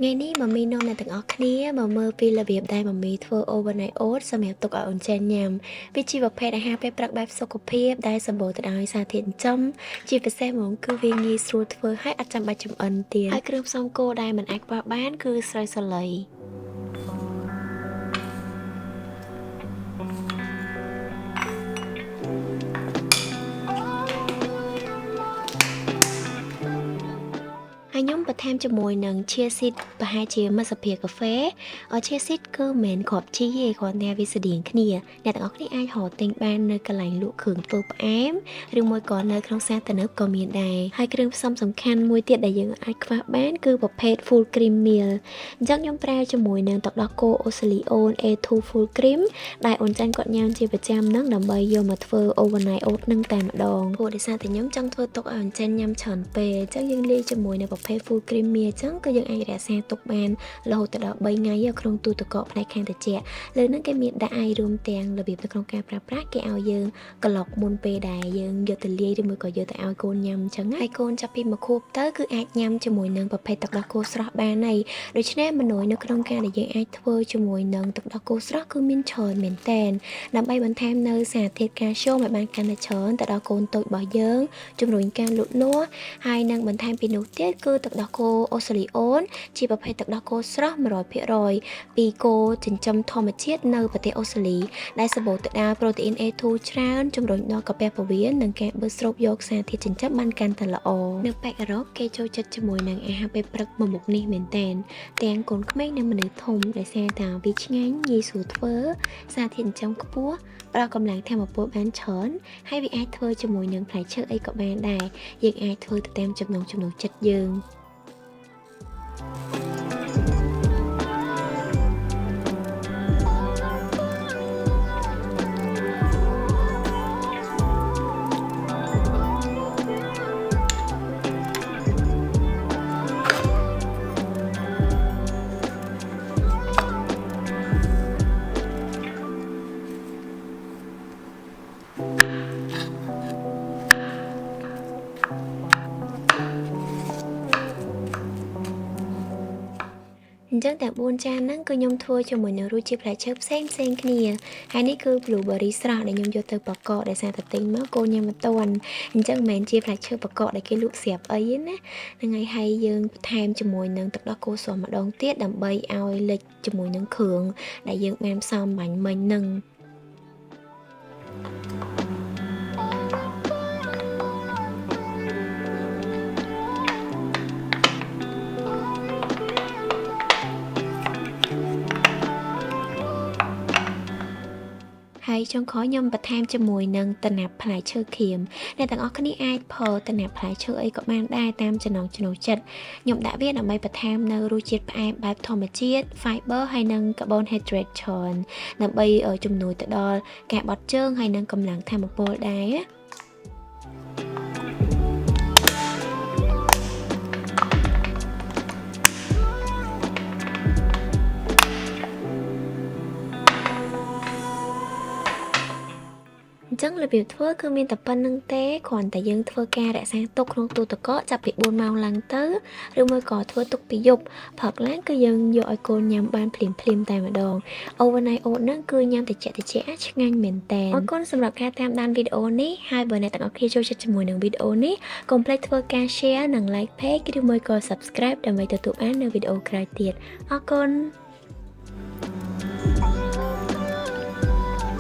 Ngày ní mà mi nôm là từng óc khía mà mơ pi là việc đây mà mi thưa overnight oats សម្រាប់ទុកឲ្យអូនចាញ់ញ៉ាំវាជាប្រភេទអាហារពេលព្រឹកបែបសុខភាពដែលសម្បូរទៅដោយសារធាតុចិញ្ចឹមជាពិសេសហ្មងគឺវាងាយស្រួលធ្វើហើយអត់ចាំបាច់ចម្អិនទៀតហើយគ្រឿងផ្សំគោលដែលមិនអាចខ្វះបានគឺស្រូវសាឡី ហើយខ្ញុំបន្ថែមជាមួយនឹង chia seed ប្រហែលជាមួយស្លាបព្រាកាហ្វេ chia seed គឺមិនគ្រាប់ជីទេគ្រាន់តែវាស្តៀងគ្នាអ្នកទាំងអស់គ្នាអាចរកទិញបាននៅកន្លែងលក់គ្រឿងធ្វើផ្អែមឬមួយក៏នៅក្នុងផ្សារទំនើបក៏មានដែរហើយគ្រឿងផ្សំសំខាន់មួយទៀតដែលយើងអាចខ្វះបានគឺប្រភេទ full cream meal អញ្ចឹងខ្ញុំប្រើជាមួយនឹងទឹកដោះគោ Osleon A2 full cream ដែលអូនចាញ់គាត់ញ៉ាំជាប្រចាំហ្នឹងដើម្បីយកមកធ្វើ overnight oat នឹងតែម្ដងព្រោះដោយសារតែខ្ញុំចង់ធ្វើទុកឲ្យអូនចាញ់ញ៉ាំច្រើនពេកអញ្ចឹងយើងលាយជាមួយនឹងប្រភេទ full cream meal អញ្ចឹងគឺយើងអាចរក្សាទុកបានរហូតដល់3ថ្ងៃក្នុងទូទឹកកកផ្នែកខាងត្រជាក់លើហ្នឹងគេមានដាក់ឲ្យរួមទាំងរបៀបនៅក្នុងការប្រើប្រាស់គេឲ្យយើងក្លុកមុនពេលដែលយើងយកទៅលាយឬមួយក៏យកទៅឲ្យកូនញ៉ាំអញ្ចឹងហើយកូនចាប់ពីមួយខួបទៅគឺអាចញ៉ាំជាមួយនឹងប្រភេទទឹកដោះគោស្រស់បានហើយដូច្នេះមនុស្សនៅក្នុងការដែលយើងអាចធ្វើជាមួយនឹងទឹកដោះគោស្រស់គឺមានច្រើនមែនតើដើម្បីបន្ថែមនៅសារធាតុកាល់ស្យូមឲ្យបានកាន់តែច្រើនទៅដល់កូនតូចរបស់យើងជំរុញការលូតលាស់ហើយនឹងបន្ថែមពីនោះទៀតគឺទឹកដោះគោ Osleon ជាប្រភេទទឹកដោះគោស្រស់ 100% ពីគោចិញ្ចឹមធម្មជាតិនៅប្រទេសអូស្ត្រាលីដែលសម្បូរទៅដោយប្រូតេអ៊ីន A2 ច្រើនជំរុញដល់កាពះពោះវៀននិងការបឺតស្រូបយកសារធាតុចិញ្ចឹមបានកាន់តែល្អនៅប៉ែកអឺរ៉ុបគេចូលចិត្តជាមួយនឹងអាហារពេលព្រឹកមួយមុខនេះមែនតើទាំងកូនក្មេងនិងមនុស្សធំដែលសារតែវាឆ្ងាញ់ងាយស្រួលធ្វើសារធាតុចិញ្ចឹមខ្ពស់ផ្ដល់កម្លាំងធម៌ពលបានច្រើនហើយវាអាចធ្វើជាមួយនឹងផ្លែឈើអីក៏បានដែរយើងអាចធ្វើទៅតាមចំណង់ចំណូលចិត្តយើងអញ្ចឹងតែ4ចានហ្នឹងគឺខ្ញុំធ្វើជាមួយនឹងរសជាតិផ្លែឈើផ្សេងគ្នាហើយនេះគឺ blueberry ស្រស់ដែលខ្ញុំយកទៅបកកដោយសារតែទិញមកកូនញ៉ាំមិនទាន់អញ្ចឹងមិនមែនជាផ្លែឈើបកកដែលគេលក់ស្រាប់អីទេណាហ្នឹងហើយយើងបន្ថែមជាមួយនឹងទឹកដោះគោស្រស់ម្ដងទៀតដើម្បីឲ្យលិចជាមួយនឹងគ្រឿងដែលយើងបានផ្សំបាញ់មិញហ្នឹងហើយចុងក្រោយខ្ញុំបន្ថែមជាមួយនឹងតំណាប់ផ្លែឈើក្រៀមអ្នកទាំងអស់គ្នាអាចផលតំណាប់ផ្លែឈើអីក៏បានដែរតាមចំណង់ចំណូលចិត្តខ្ញុំដាក់វាដើម្បីបន្ថែមនៅរសជាតិផ្អែមបែបធម្មជាតិ fiber ហើយនិង carbohydrate ច្រើនដើម្បីជំនួយទៅដល់ការបត់ជើងហើយនិងកម្លាំងធម៌ពលដែរអញ្ចឹងរបៀបធ្វើគឺមានតែប៉ុណ្្នឹងទេគ្រាន់តែយើងធ្វើការរក្សាទុកក្នុងទូទឹកកកចាប់ពី4ម៉ោងឡើងទៅឬមួយក៏ធ្វើទុកពីយប់ព្រឹកឡើងគឺយើងយកឲ្យកូនញ៉ាំបានភ្លាមតែម្ដង overnight oat ហ្នឹងគឺញ៉ាំតិចឆ្ងាញ់មែនតើអរគុណសម្រាប់ការតាមដានវីដេអូនេះហើយបើអ្នកទាំងអស់គ្នាចូលចិត្តជាមួយនឹងវីដេអូនេះកុំភ្លេចធ្វើការ share និង like page ឬមួយក៏ subscribe ដើម្បីទទួលបាននូវវីដេអូក្រោយទៀតអរគុណ